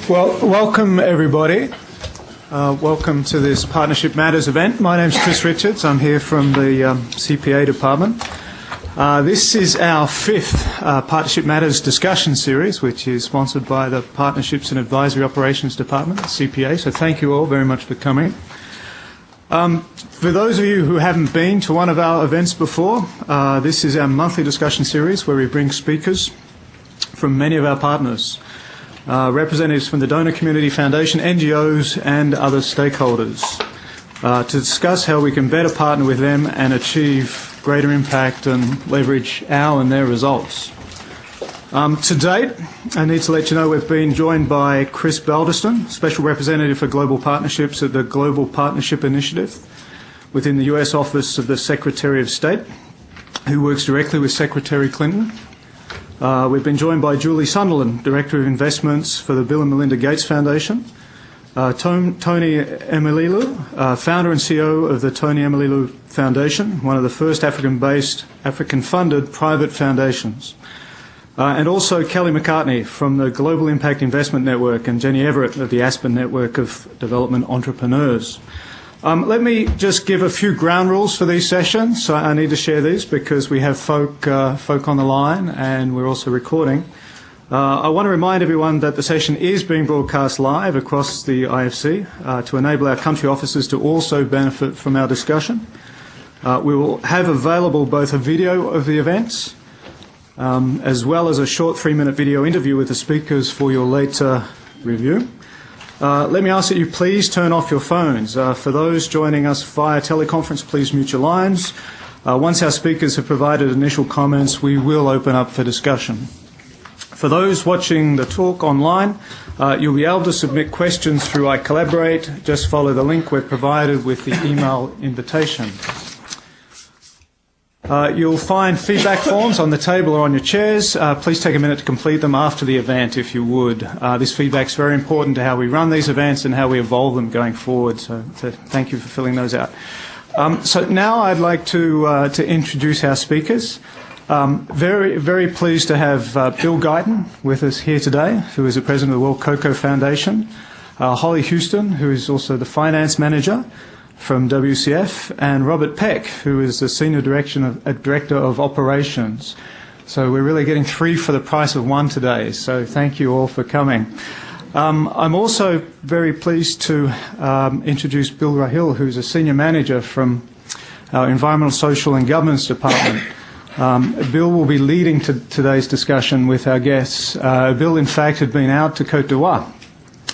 Well, welcome everybody. Welcome to this Partnership Matters event. My name's Chris Richards. I'm here from the CPA department. This is our fifth Partnership Matters discussion series, which is sponsored by the Partnerships and Advisory Operations Department, CPA. So thank you all very much for coming. For those of you who haven't been to one of our events before, this is our monthly discussion series where we bring speakers from many of our partners. Representatives from the donor community, foundation, NGOs and other stakeholders to discuss how we can better partner with them and achieve greater impact and leverage our and their results. To date, I need to let you know we've been joined by Chris Balderston, Special Representative for Global Partnerships at the Global Partnership Initiative within the US Office of the Secretary of State, who works directly with Secretary Clinton. We've been joined by Julie Sunderland, Director of Investments for the Bill and Melinda Gates Foundation, Tony Emelilu, Founder and CEO of the Tony Emelilu Foundation, one of the first African-based, African-funded private foundations, and also Kelly McCartney from the Global Impact Investment Network and Jenny Everett of the Aspen Network of Development Entrepreneurs. Let me just give a few ground rules for these sessions. So I need to share these because we have folk on the line and we're also recording. I want to remind everyone that the session is being broadcast live across the IFC to enable our country officers to also benefit from our discussion. We will have available both a video of the events as well as a short 3-minute video interview with the speakers for your later review. Let me ask that you please turn off your phones. For those joining us via teleconference, please mute your lines. Once our speakers have provided initial comments, we will open up for discussion. For those watching the talk online, you'll be able to submit questions through iCollaborate. Just follow the link we've provided with the email invitation. You'll find feedback forms on the table or on your chairs. Please take a minute to complete them after the event, if you would. This feedback is very important to how we run these events and how we evolve them going forward. So thank you for filling those out. So now I'd like to introduce our speakers. Very, very pleased to have Bill Guyton with us here today, who is the president of the World Cocoa Foundation. Holly Houston, who is also the finance manager from WCF, and Robert Peck, who is the Senior Director of Operations. So we're really getting 3 for the price of 1 today, so thank you all for coming. I'm also very pleased to introduce Bill Rahil, who's a Senior Manager from our Environmental, Social and Governance Department. Bill will be leading today's discussion with our guests. Bill, in fact, had been out to Côte d'Ivoire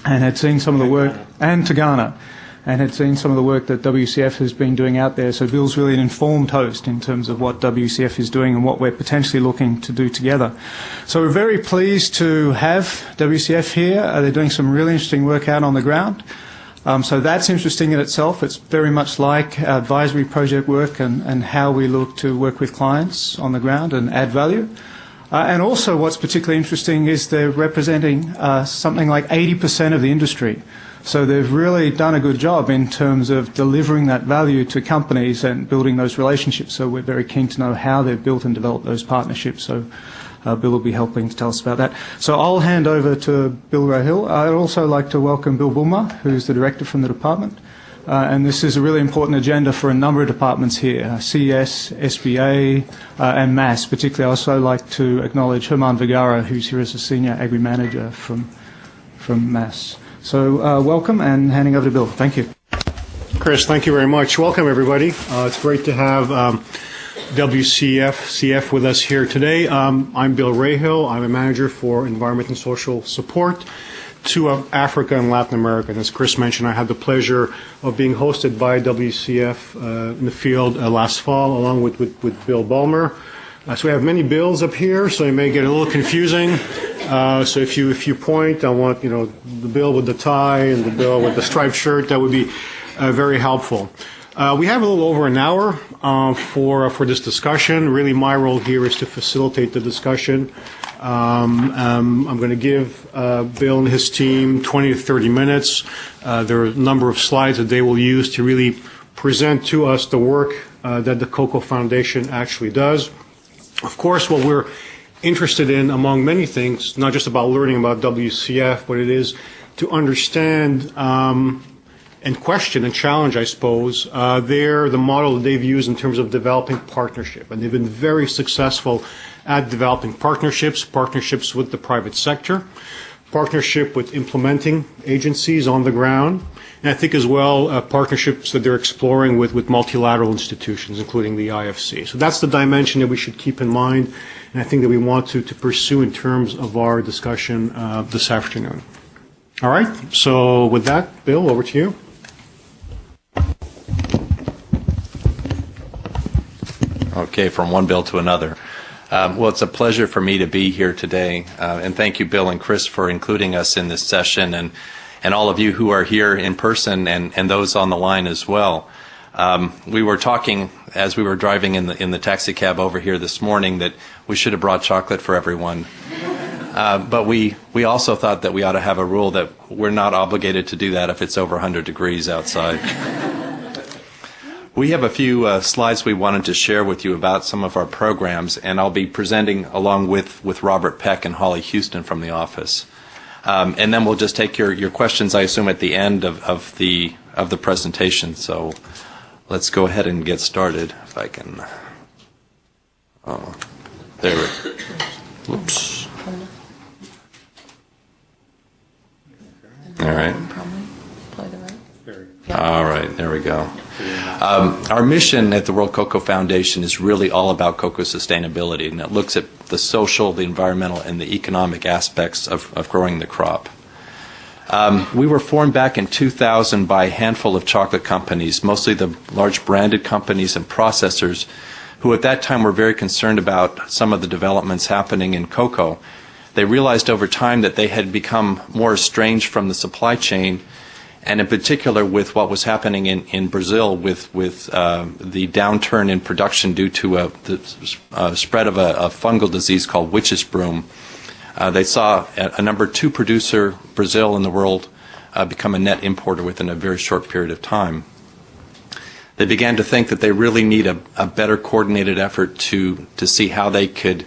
and had seen some of the work, and to Ghana, and had seen some of the work that WCF has been doing out there. So Bill's really an informed host in terms of what WCF is doing and what we're potentially looking to do together. So we're very pleased to have WCF here. They're doing some really interesting work out on the ground. So that's interesting in itself. It's very much like our advisory project work and how we look to work with clients on the ground and add value. And also what's particularly interesting is they're representing something like 80% of the industry. So they've really done a good job in terms of delivering that value to companies and building those relationships. So we're very keen to know how they've built and developed those partnerships. So Bill will be helping to tell us about that. So I'll hand over to Bill Rahil. I'd also like to welcome Bill Bulmer, who's the director from the department. And this is a really important agenda for a number of departments here, CES, SBA, and MAS. Particularly, I'd also like to acknowledge Herman Vergara, who's here as a senior agri-manager from MAS. So welcome, and handing over to Bill. Thank you. Chris, thank you very much. Welcome, everybody. It's great to have WCF with us here today. I'm Bill Rahil. I'm a manager for Environment and Social Support to Africa and Latin America. And as Chris mentioned, I had the pleasure of being hosted by WCF in the field last fall, along with Bill Bulmer. So we have many Bills up here, so it may get a little confusing. So if you point, I want the Bill with the tie and the Bill with the striped shirt. That would be very helpful. We have a little over an hour for this discussion. Really, my role here is to facilitate the discussion. I'm going to give Bill and his team 20 to 30 minutes. There are a number of slides that they will use to really present to us the work that the Cocoa Foundation actually does. Of course, what we're interested in, among many things, not just about learning about WCF, but it is to understand and question and challenge, I suppose, the model that they've used in terms of developing partnership. And they've been very successful at developing partnerships with the private sector, partnership with implementing agencies on the ground, and I think as well partnerships that they're exploring with multilateral institutions, including the IFC. So that's the dimension that we should keep in mind, and I think that we want to pursue in terms of our discussion this afternoon. All right, so with that, Bill, over to you. Okay, from one bill to another. Well, it's a pleasure for me to be here today, and thank you, Bill and Chris, for including us in this session, and all of you who are here in person and those on the line as well. We were talking as we were driving in the taxi cab over here this morning that we should have brought chocolate for everyone. But we also thought that we ought to have a rule that we're not obligated to do that if it's over 100 degrees outside. We have a few slides we wanted to share with you about some of our programs, and I'll be presenting along with Robert Peck and Holly Houston from the office. And then we'll just take your questions, I assume, at the end of the presentation. So let's go ahead and get started. If I can. Oh, there we go. Whoops. All right. All right, there we go. Our mission at the World Cocoa Foundation is really all about cocoa sustainability, and it looks at the social, the environmental, and the economic aspects of growing the crop. We were formed back in 2000 by a handful of chocolate companies, mostly the large branded companies and processors, who at that time were very concerned about some of the developments happening in cocoa. They realized over time that they had become more estranged from the supply chain, and in particular with what was happening in Brazil with the downturn in production due to the spread of a fungal disease called witch's broom. They saw a number 2 producer, Brazil, in the world become a net importer within a very short period of time. They began to think that they really need a better coordinated effort to see how they could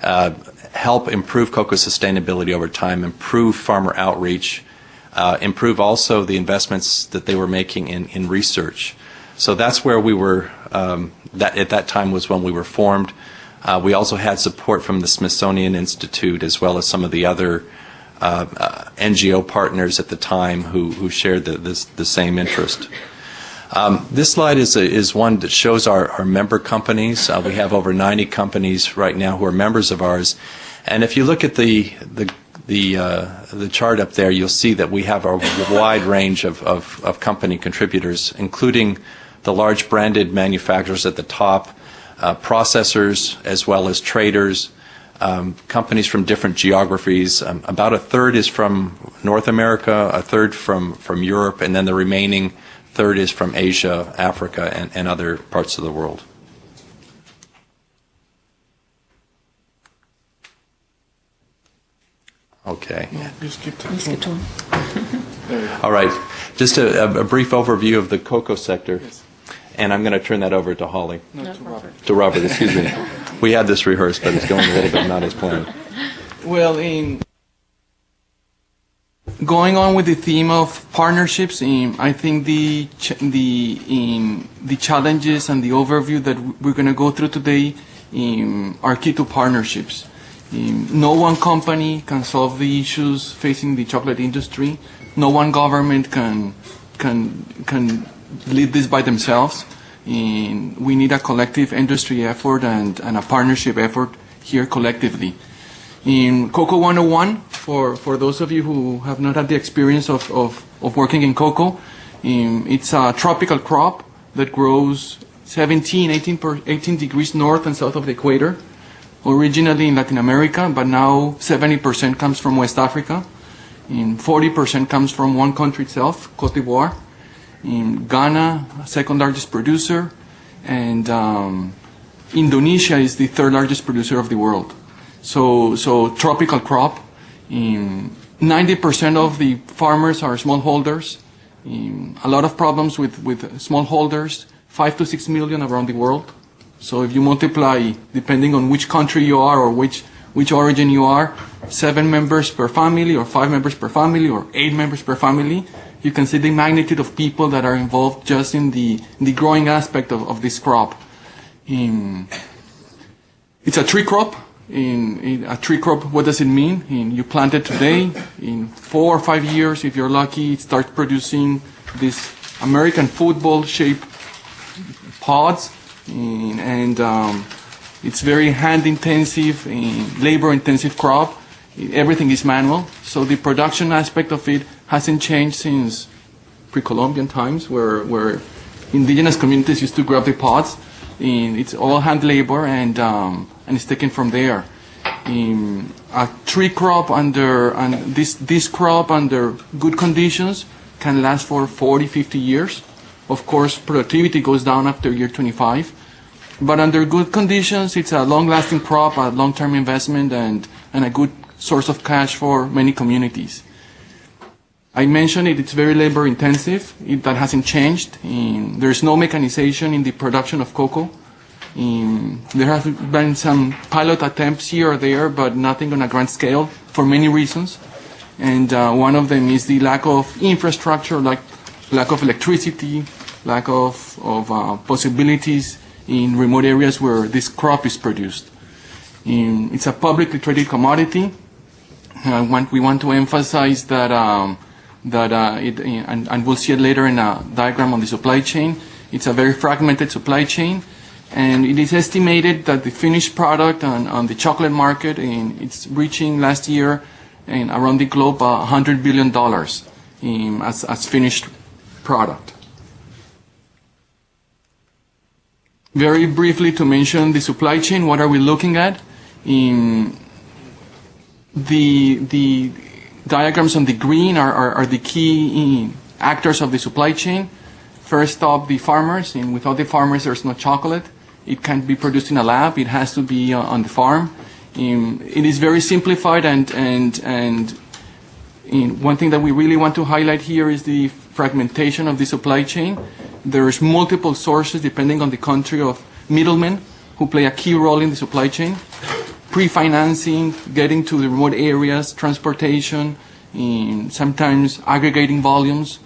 help improve cocoa sustainability over time, improve farmer outreach, improve also the investments that they were making in research. So that's where we were, at that time was when we were formed. We also had support from the Smithsonian Institute as well as some of the other NGO partners at the time who shared the same interest. This slide is one that shows our member companies. We have over 90 companies right now who are members of ours. And if you look at the chart up there, you'll see that we have a wide range of company contributors, including the large branded manufacturers at the top, processors as well as traders, companies from different geographies. About a third is from North America, a third from Europe, and then the remaining third is from Asia, Africa, and other parts of the world. Okay. Just skip to one. All right. Just a brief overview of the cocoa sector. Yes. And I'm going to turn that over to Holly. No, to Robert. To Robert, excuse me. We had this rehearsed, but it's going a little bit not as planned. Well, in going on with the theme of partnerships, I think the challenges and the overview that we're going to go through today are key to partnerships. No one company can solve the issues facing the chocolate industry. No one government can lead this by themselves. We need a collective industry effort and a partnership effort here collectively. In Cocoa 101, for those of you who have not had the experience of working in cocoa, it's a tropical crop that grows 18 degrees north and south of the equator, originally in Latin America, but now 70% comes from West Africa, and 40% comes from one country itself, Cote d'Ivoire. In Ghana, second largest producer, and Indonesia is the third largest producer of the world. So tropical crop. 90% of the farmers are smallholders. A lot of problems with smallholders, 5 to 6 million around the world. So if you multiply, depending on which country you are or which which origin you are, 7 members per family or 5 members per family or 8 members per family. You can see the magnitude of people that are involved just in the growing aspect of this crop. It's a tree crop. In a tree crop, what does it mean? You plant it today. In 4 or 5 years, if you're lucky, it starts producing this American football-shaped pods, and it's very hand-intensive, labor-intensive crop. Everything is manual, so the production aspect of it hasn't changed since pre-Columbian times, where indigenous communities used to grab the pods. It's all hand labor, and it's taken from there. A tree crop this crop under good conditions can last for 40, 50 years. Of course, productivity goes down after year 25, but under good conditions, it's a long-lasting crop, a long-term investment, and a good source of cash for many communities. I mentioned it's very labor-intensive. That hasn't changed. There's no mechanization in the production of cocoa. There have been some pilot attempts here or there, but nothing on a grand scale for many reasons. And one of them is the lack of infrastructure, lack of electricity, lack of possibilities in remote areas where this crop is produced. It's a publicly traded commodity. We want to emphasize that, and we'll see it later in a diagram on the supply chain. It's a very fragmented supply chain, and it is estimated that the finished product on the chocolate market, it's reaching last year around the globe $100 billion as finished product. Very briefly to mention the supply chain, what are we looking at? The diagrams on the green are the key actors of the supply chain. First up, the farmers, and without the farmers, there's no chocolate. It can't be produced in a lab. It has to be on the farm. It is very simplified, and one thing that we really want to highlight here is the fragmentation of the supply chain. There's multiple sources, depending on the country, of middlemen who play a key role in the supply chain. Pre-financing, getting to the remote areas, transportation, sometimes aggregating volumes.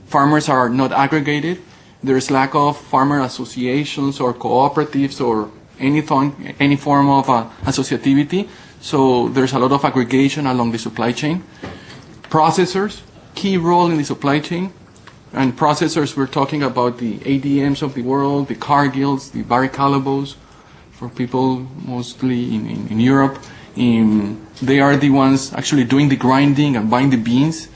Farmers are not aggregated. There's lack of farmer associations or cooperatives or any form of associativity. So there's a lot of aggregation along the supply chain. Processors, key role in the supply chain. And processors, we're talking about the ADMs of the world, the Cargills, the Barry Callebaut's, for people mostly in Europe. They are the ones actually doing the grinding and buying the beans.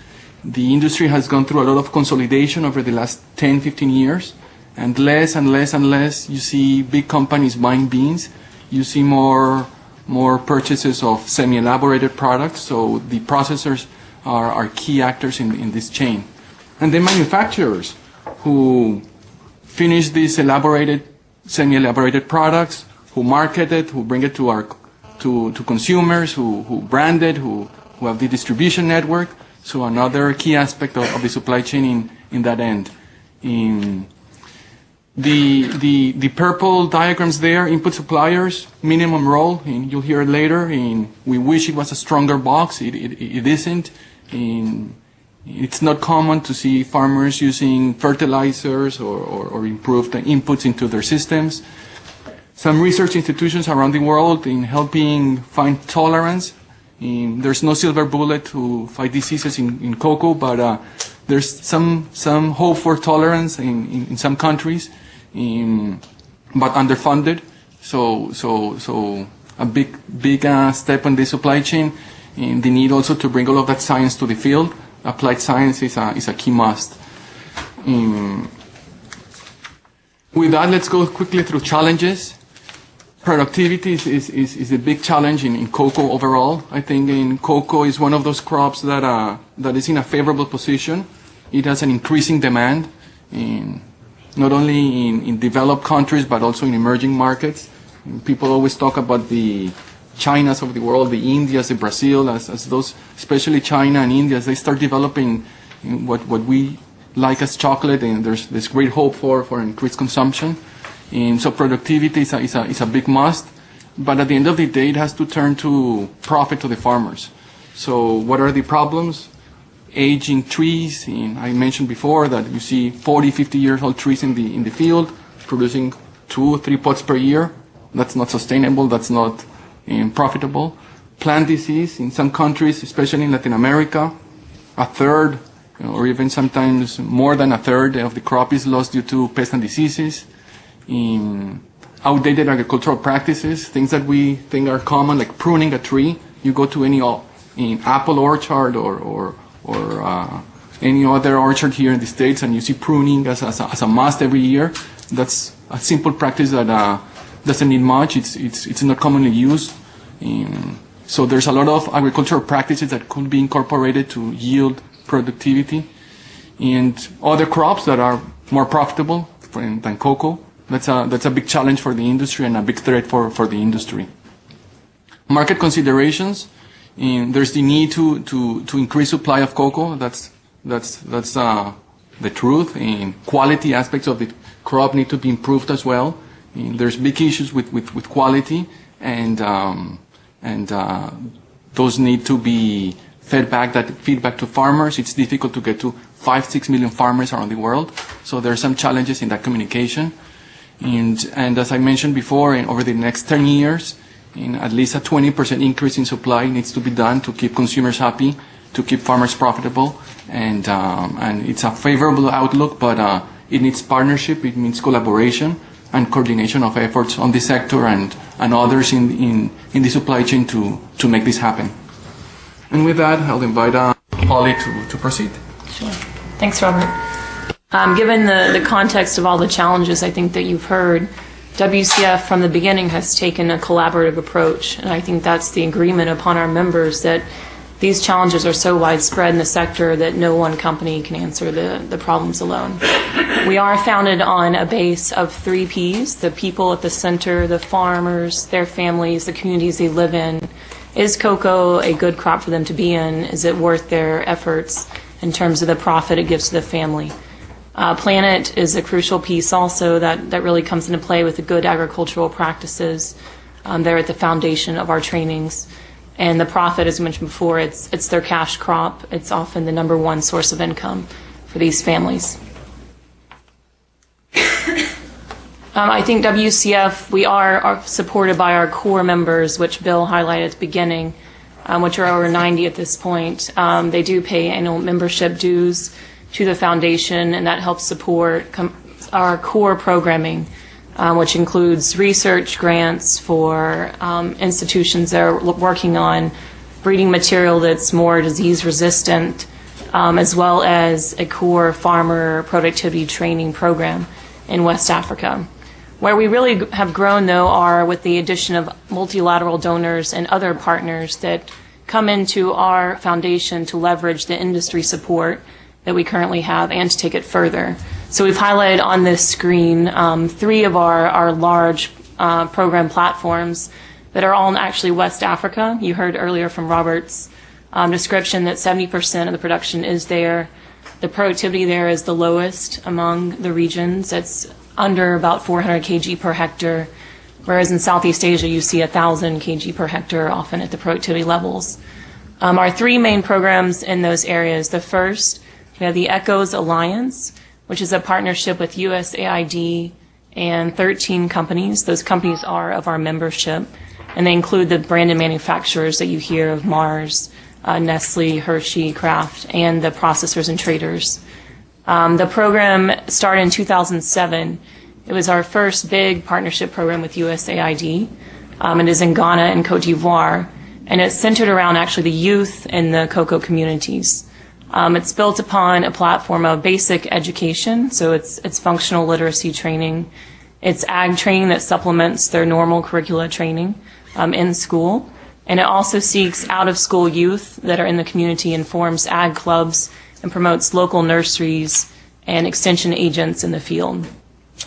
The industry has gone through a lot of consolidation over the last 10, 15 years, and less and less and less you see big companies buying beans. You see more purchases of semi-elaborated products, so the processors are key actors in this chain. And then manufacturers who finish these semi-elaborated products, who market it, who bring it to consumers, who brand it, who have the distribution network. So another key aspect of the supply chain in that end. The purple diagrams there, input suppliers, minimum role, and you'll hear it later. We wish it was a stronger box. It isn't. It's not common to see farmers using fertilizers or improved inputs into their systems. Some research institutions around the world in helping find tolerance. There's no silver bullet to fight diseases in cocoa, but there's some hope for tolerance in some countries, but underfunded. So a big step on the supply chain. The need also to bring all of that science to the field. Applied science is a key must. With that, let's go quickly through challenges. Productivity is a big challenge in cocoa overall. I think cocoa is one of those crops that is in a favorable position. It has an increasing demand, not only in developed countries but also in emerging markets. People always talk about the Chinas of the world, the Indias, the Brazil, as those, especially China and India, as they start developing what we like as chocolate, and there's great hope for increased consumption. So productivity is a big must. but at the end of the day, it has to turn to profit to the farmers. So what are the problems? Aging trees. I mentioned before that you see 40, 50-year-old trees in the field producing 2, 3 pots per year. That's not sustainable. That's not profitable. Plant disease in some countries, especially in Latin America, a third, or even sometimes more than a third of the crop is lost due to pests and diseases. In outdated agricultural practices, things that we think are common, like pruning a tree. You go to any apple orchard or any other orchard here in the States, and you see pruning as a must every year. That's a simple practice that doesn't need much. It's not commonly used. So there's a lot of agricultural practices that could be incorporated to yield productivity, and other crops that are more profitable than cocoa. That's a big challenge for the industry and a big threat for the industry. Market considerations. There's the need to increase supply of cocoa. That's the truth. Quality aspects of the crop need to be improved as well. There's big issues with quality, and those need to be feedback to farmers. It's difficult to get to 5-6 million farmers around the world, so there are some challenges in that communication. And as I mentioned before, over the next 10 years, at least a 20% increase in supply needs to be done to keep consumers happy, to keep farmers profitable, and it's a favorable outlook, but it needs partnership, it needs collaboration and coordination of efforts on the sector and others in the supply chain to make this happen. And with that, I'll invite Holly to proceed. Sure. Thanks, Robert. Given the context of all the challenges I think that you've heard, WCF from the beginning has taken a collaborative approach, and I think that's the agreement upon our members that these challenges are so widespread in the sector that no one company can answer the problems alone. We are founded on a base of 3 Ps, the people at the center, the farmers, their families, the communities they live in. Is cocoa a good crop for them to be in? Is it worth their efforts in terms of the profit it gives to the family? Planet is a crucial piece also that really comes into play with the good agricultural practices. They're at the foundation of our trainings. And the profit, as I mentioned before, it's their cash crop. It's often the number one source of income for these families. I think WCF, we are supported by our core members, which Bill highlighted at the beginning, which are over 90 at this point. They do pay annual membership dues to the foundation, and that helps support our core programming, which includes research grants for institutions that are working on breeding material that's more disease resistant, as well as a core farmer productivity training program in West Africa. Where we really have grown, though, are with the addition of multilateral donors and other partners that come into our foundation to leverage the industry support that we currently have and to take it further. So we've highlighted on this screen 3 of our large program platforms that are all in actually West Africa. You heard earlier from Robert's description that 70% of the production is there. The productivity there is the lowest among the regions. It's under about 400 kg per hectare, whereas in Southeast Asia you see 1,000 kg per hectare often at the productivity levels. Our 3 main programs in those areas. The first, we have the ECHOS Alliance, which is a partnership with USAID and 13 companies. Those companies are of our membership, and they include the branded manufacturers that you hear of: Mars, Nestle, Hershey, Kraft, and the processors and traders. The program started in 2007. It was our first big partnership program with USAID. It is in Ghana and Cote d'Ivoire, and it's centered around actually the youth in the cocoa communities. It's built upon a platform of basic education, so it's functional literacy training. It's ag training that supplements their normal curricula training in school. And it also seeks out-of-school youth that are in the community and forms ag clubs and promotes local nurseries and extension agents in the field.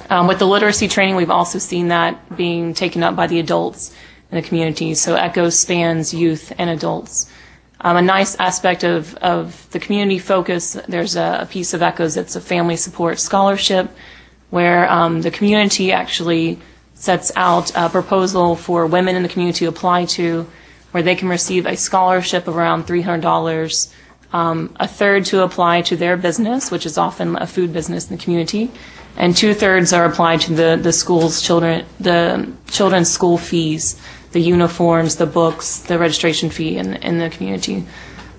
With the literacy training, we've also seen that being taken up by the adults in the community. So ECHO spans youth and adults. A nice aspect of the community focus, there's a piece of ECHOS that's a family support scholarship where the community actually sets out a proposal for women in the community to apply to, where they can receive a scholarship of around $300, a third to apply to their business, which is often a food business in the community, and 2/3 are applied to the children's school fees, the uniforms, the books, the registration fee in the community.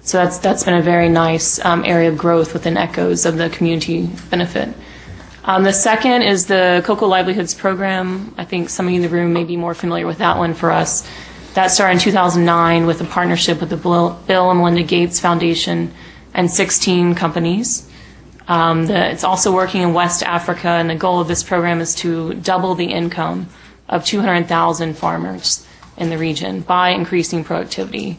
So that's been a very nice area of growth within ECHOs of the community benefit. The second is the Cocoa Livelihoods Program. I think some of you in the room may be more familiar with that one for us. That started in 2009 with a partnership with the Bill and Melinda Gates Foundation and 16 companies. It's also working in West Africa, and the goal of this program is to double the income of 200,000 farmers in the region by increasing productivity.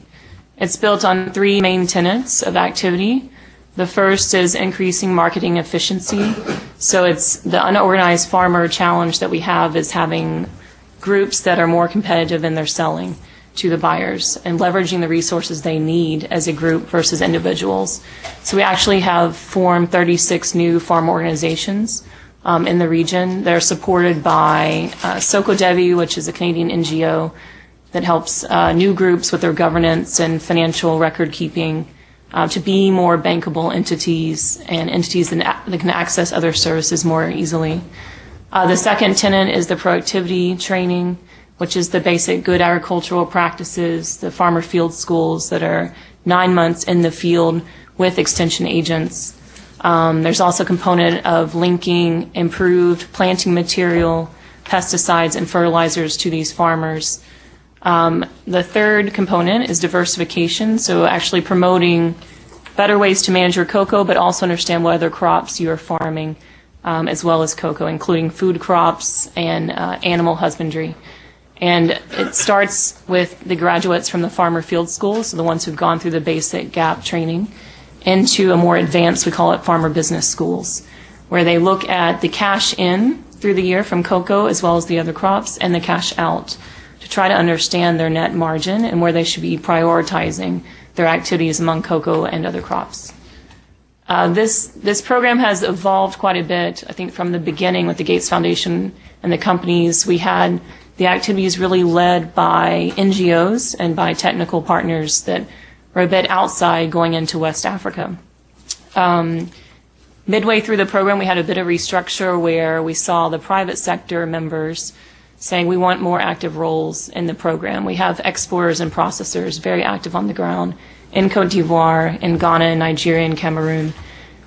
It's built on 3 main tenets of activity. The first is increasing marketing efficiency. So it's the unorganized farmer challenge that we have is having groups that are more competitive in their selling to the buyers and leveraging the resources they need as a group versus individuals. So we actually have formed 36 new farm organizations in the region. They're supported by Socodevi, which is a Canadian NGO that helps new groups with their governance and financial record keeping to be more bankable entities and entities that can access other services more easily. The second tenet is the productivity training, which is the basic good agricultural practices, the farmer field schools that are 9 months in the field with extension agents. There's also a component of linking improved planting material, pesticides, and fertilizers to these farmers. The third component is diversification, so actually promoting better ways to manage your cocoa, but also understand what other crops you are farming, as well as cocoa, including food crops and animal husbandry. And it starts with the graduates from the farmer field schools, so the ones who've gone through the basic GAP training, into a more advanced, we call it farmer business schools, where they look at the cash in through the year from cocoa as well as the other crops and the cash out to try to understand their net margin and where they should be prioritizing their activities among cocoa and other crops. This program has evolved quite a bit. I think from the beginning with the Gates Foundation and the companies, we had the activities really led by NGOs and by technical partners that were a bit outside going into West Africa. Midway through the program, we had a bit of restructure where we saw the private sector members saying we want more active roles in the program. We have exporters and processors very active on the ground in Cote d'Ivoire, in Ghana, Nigeria, and Cameroon.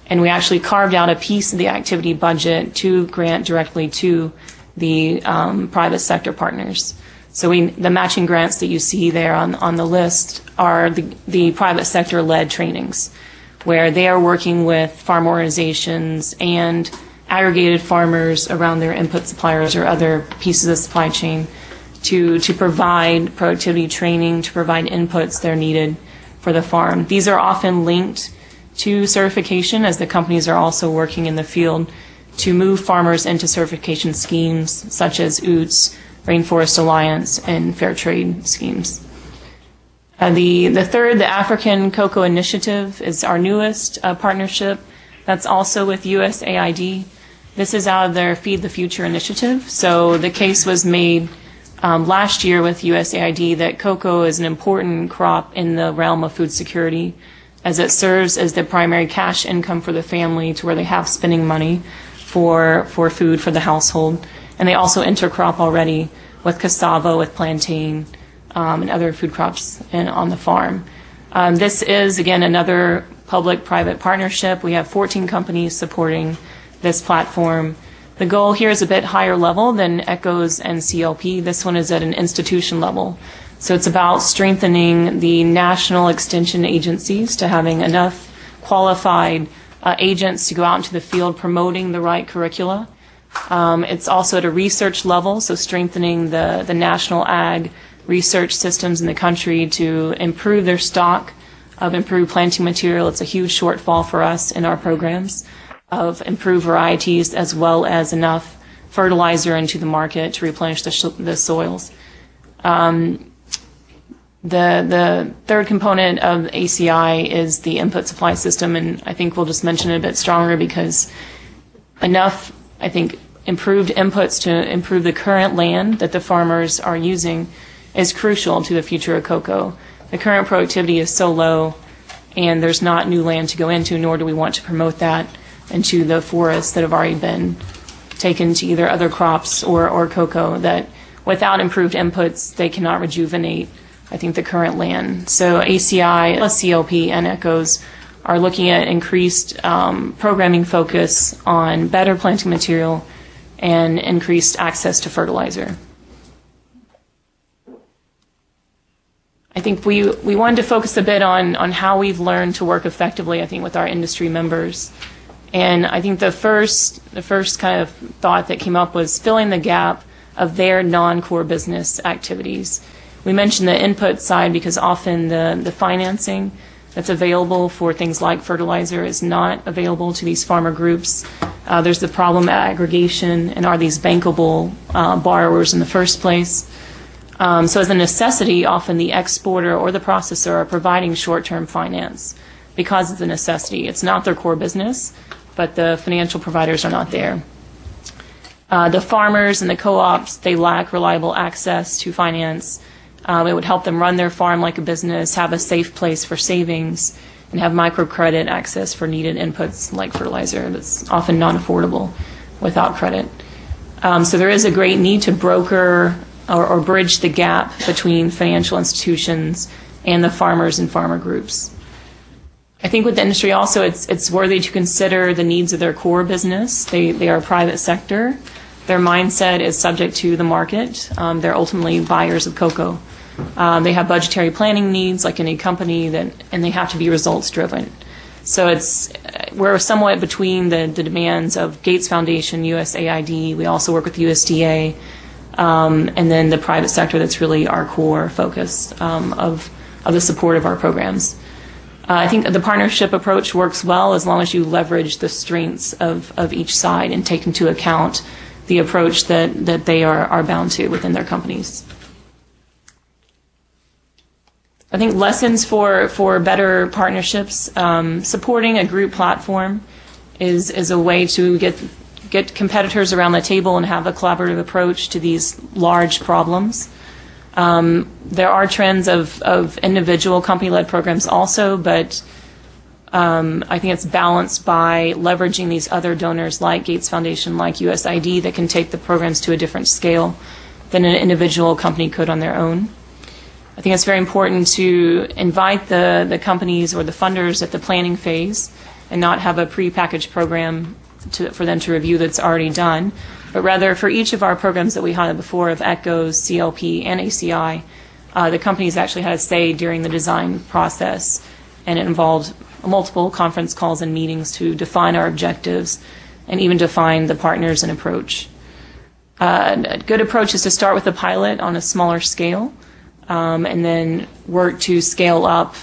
And we actually carved out a piece of the activity budget to grant directly to the private sector partners. So the matching grants that you see there on the list are the private sector-led trainings, where they are working with farm organizations and aggregated farmers around their input suppliers or other pieces of supply chain to provide productivity training, to provide inputs that are needed for the farm. These are often linked to certification, as the companies are also working in the field to move farmers into certification schemes such as UTZ, Rainforest Alliance, and Fair Trade schemes. The third, the African Cocoa Initiative, is our newest partnership. That's also with USAID. This is out of their Feed the Future initiative. So the case was made last year with USAID that cocoa is an important crop in the realm of food security, as it serves as the primary cash income for the family to where they have spending money for food for the household. And they also intercrop already with cassava, with plantain, and other food crops on the farm. This is, again, another public-private partnership. We have 14 companies supporting this platform. The goal here is a bit higher level than ECHOs and CLP. This one is at an institution level. So it's about strengthening the national extension agencies to having enough qualified agents to go out into the field promoting the right curricula. It's also at a research level, so strengthening the national ag research systems in the country to improve their stock of improved planting material. It's a huge shortfall for us in our programs of improved varieties as well as enough fertilizer into the market to replenish the soils. The third component of ACI is the input supply system, and I think we'll just mention it a bit stronger because enough, I think, improved inputs to improve the current land that the farmers are using is crucial to the future of cocoa. The current productivity is so low, and there's not new land to go into, nor do we want to promote that into the forests that have already been taken to either other crops or cocoa, that without improved inputs, they cannot rejuvenate, I think, the current land. So ACI, CLP, and ECHOS are looking at increased programming focus on better planting material and increased access to fertilizer. I think we wanted to focus a bit on how we've learned to work effectively, I think, with our industry members. And I think the first kind of thought that came up was filling the gap of their non-core business activities. We mentioned the input side because often the financing that's available for things like fertilizer is not available to these farmer groups. There's the problem of aggregation, and are these bankable borrowers in the first place? So as a necessity, often the exporter or the processor are providing short-term finance because it's a necessity. It's not their core business, but the financial providers are not there. The farmers and the co-ops, they lack reliable access to finance. It would help them run their farm like a business, have a safe place for savings, and have microcredit access for needed inputs like fertilizer that's often non-affordable without credit. So there is a great need to broker or bridge the gap between financial institutions and the farmers and farmer groups. I think with the industry also, it's worthy to consider the needs of their core business. They are a private sector. Their mindset is subject to the market. They're ultimately buyers of cocoa. They have budgetary planning needs like any company, and they have to be results driven. So we're somewhat between the demands of Gates Foundation, USAID. We also work with USDA, and then the private sector that's really our core focus of the support of our programs. I think the partnership approach works well as long as you leverage the strengths of each side and take into account the approach that they are bound to within their companies. I think lessons for better partnerships, supporting a group platform is a way to get competitors around the table and have a collaborative approach to these large problems. There are trends of individual company-led programs also, but I think it's balanced by leveraging these other donors like Gates Foundation, like USAID, that can take the programs to a different scale than an individual company could on their own. I think it's very important to invite the companies or the funders at the planning phase and not have a pre-packaged program for them to review that's already done, but rather for each of our programs that we highlighted before of ECHOS, CLP, and ACI, the companies actually had a say during the design process, and it involved multiple conference calls and meetings to define our objectives and even define the partners and approach. A good approach is to start with a pilot on a smaller scale and then work to scale up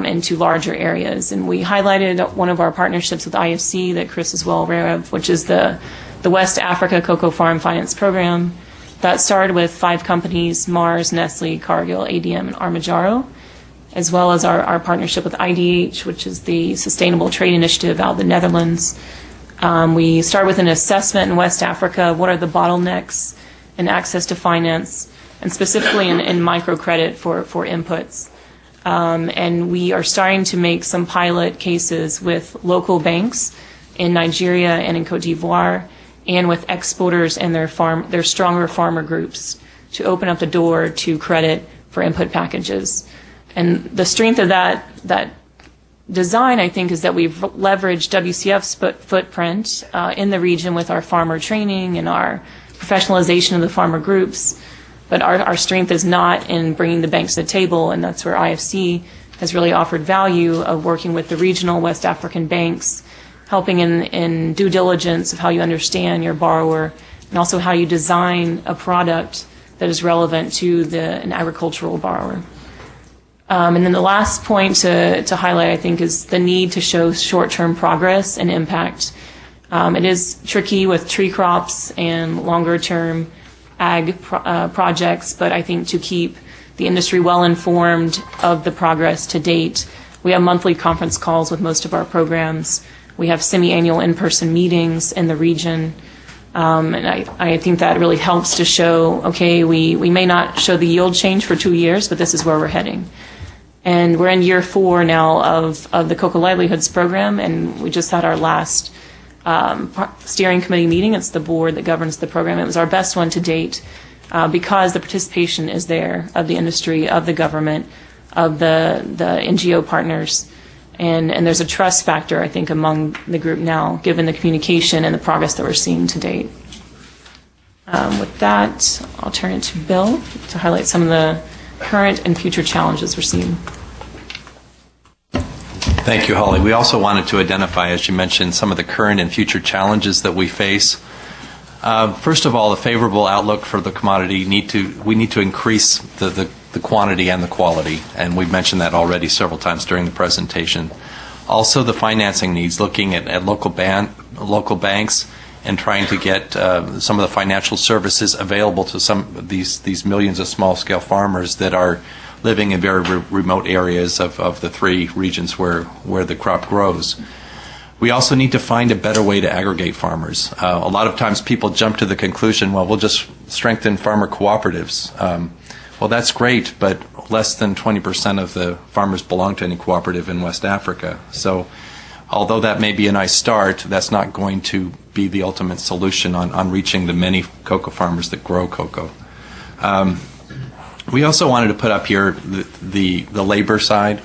into larger areas. And we highlighted one of our partnerships with IFC that Chris is well aware of, which is the West Africa Cocoa Farm Finance Program. That started with 5 companies, Mars, Nestle, Cargill, ADM, and Armajaro, as well as our partnership with IDH, which is the Sustainable Trade Initiative out of the Netherlands. We started with an assessment in West Africa. What are the bottlenecks in access to finance, and specifically in microcredit for inputs? And we are starting to make some pilot cases with local banks in Nigeria and in Cote d'Ivoire, and with exporters and their stronger farmer groups to open up the door to credit for input packages. And the strength of that design, I think, is that we've leveraged WCF's footprint in the region with our farmer training and our professionalization of the farmer groups. But our strength is not in bringing the banks to the table, and that's where IFC has really offered value of working with the regional West African banks, helping in due diligence of how you understand your borrower, and also how you design a product that is relevant to an agricultural borrower. And then the last point to highlight, I think, is the need to show short-term progress and impact. It is tricky with tree crops and longer-term ag projects, but I think to keep the industry well informed of the progress to date, we have monthly conference calls with most of our programs. We have semi-annual in-person meetings in the region. And I think that really helps to show, okay, we may not show the yield change for 2 years, but this is where we're heading. And we're in year 4 now of the Cocoa Livelihoods program, and we just had our last steering committee meeting. It's the board that governs the program. It was our best one to date because the participation is there of the industry, of the government, of the NGO partners. And there's a trust factor, I think, among the group now, given the communication and the progress that we're seeing to date. With that, I'll turn it to Bill to highlight some of the current and future challenges we're seeing. Thank you, Holly. We also wanted to identify, as you mentioned, some of the current and future challenges that we face. First of all, the favorable outlook for the commodity, we need to increase the quantity and the quality, and we've mentioned that already several times during the presentation. Also, the financing needs, looking at local banks and trying to get some of the financial services available to some of these millions of small-scale farmers that are living in very remote areas of the 3 regions where the crop grows. We also need to find a better way to aggregate farmers. A lot of times people jump to the conclusion, well, we'll just strengthen farmer cooperatives. Well, that's great, but less than 20% of the farmers belong to any cooperative in West Africa. So although that may be a nice start, that's not going to be the ultimate solution on reaching the many cocoa farmers that grow cocoa. We also wanted to put up here the labor side.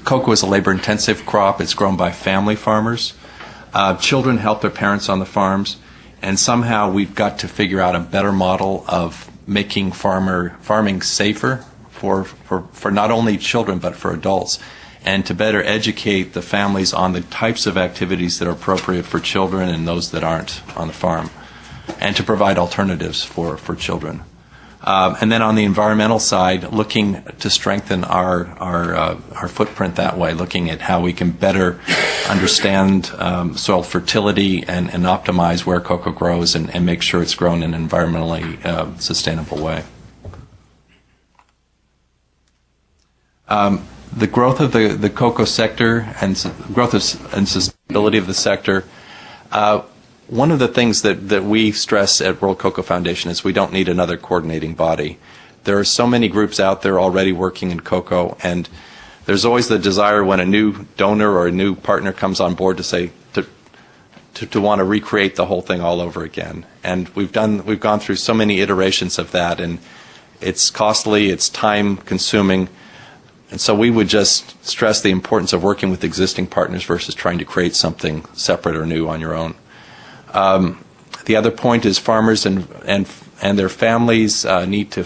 Cocoa is a labor-intensive crop. It's grown by family farmers. Children help their parents on the farms, and somehow we've got to figure out a better model of making farming safer for not only children but for adults, and to better educate the families on the types of activities that are appropriate for children and those that aren't on the farm, and to provide alternatives for children. And then on the environmental side, looking to strengthen our footprint that way, looking at how we can better understand soil fertility and optimize where cocoa grows and make sure it's grown in an environmentally sustainable way. The growth of the cocoa sector and growth and sustainability of the sector, one of the things that we stress at World Cocoa Foundation is we don't need another coordinating body. There are so many groups out there already working in cocoa, and there's always the desire when a new donor or a new partner comes on board to say to want to recreate the whole thing all over again. And we've gone through so many iterations of that, and it's costly, it's time consuming. And so we would just stress the importance of working with existing partners versus trying to create something separate or new on your own. The other point is farmers and their families need to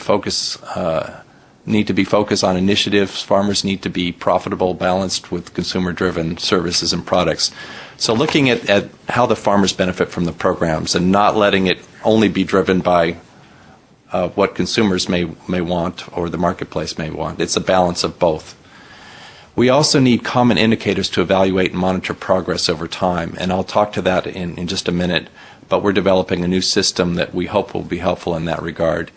be focused on initiatives. Farmers need to be profitable, balanced with consumer-driven services and products. So looking at how the farmers benefit from the programs and not letting it only be driven by what consumers may want or the marketplace may want. It's a balance of both. We also need common indicators to evaluate and monitor progress over time, and I'll talk to that in just a minute, but we're developing a new system that we hope will be helpful in that regard.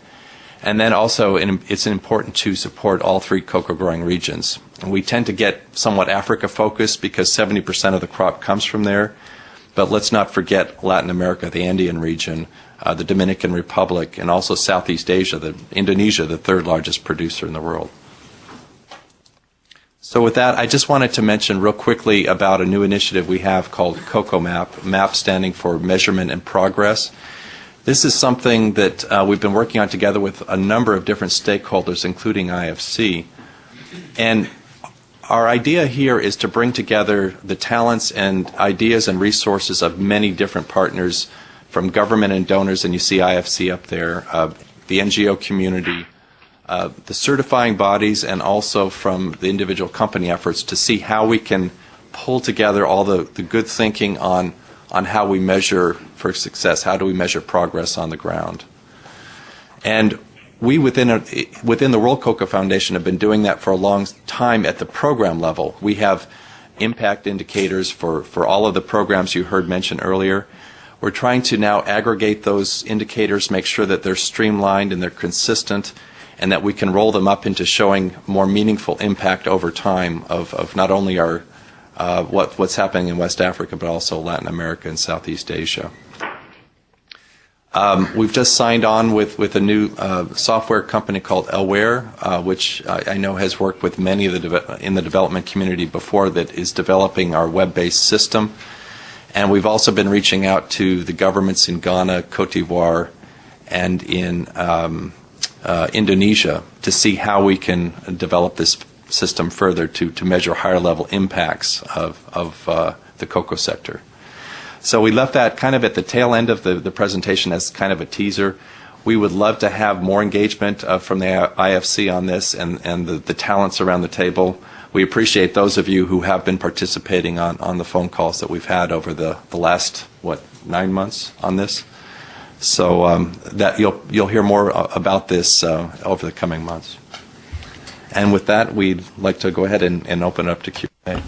And then also, it's important to support all 3 cocoa growing regions. And we tend to get somewhat Africa focused because 70% of the crop comes from there, but let's not forget Latin America, the Andean region, the Dominican Republic, and also Southeast Asia, Indonesia, the 3rd largest producer in the world. So with that, I just wanted to mention real quickly about a new initiative we have called Cocoa Map, MAP standing for Measurement and Progress. This is something that we've been working on together with a number of different stakeholders, including IFC. And our idea here is to bring together the talents and ideas and resources of many different partners from government and donors, and you see IFC up there, the NGO community, the certifying bodies, and also from the individual company efforts to see how we can pull together all the good thinking on how we measure for success, how do we measure progress on the ground. And we within the World Cocoa Foundation have been doing that for a long time at the program level. We have impact indicators for all of the programs you heard mentioned earlier. We're trying to now aggregate those indicators, make sure that they're streamlined and they're consistent, and that we can roll them up into showing more meaningful impact over time of not only our what's happening in West Africa, but also Latin America and Southeast Asia. We've just signed on with a new software company called Elware, which I know has worked with many of in the development community before, that is developing our web-based system. And we've also been reaching out to the governments in Ghana, Cote d'Ivoire, and in Indonesia to see how we can develop this system further to measure higher level impacts of the cocoa sector. So we left that kind of at the tail end of the presentation as kind of a teaser. We would love to have more engagement from the IFC on this and the talents around the table. We appreciate those of you who have been participating on the phone calls that we've had over the last, 9 months on this. So that you'll hear more about this over the coming months. And with that, we'd like to go ahead and open it up to Q&A.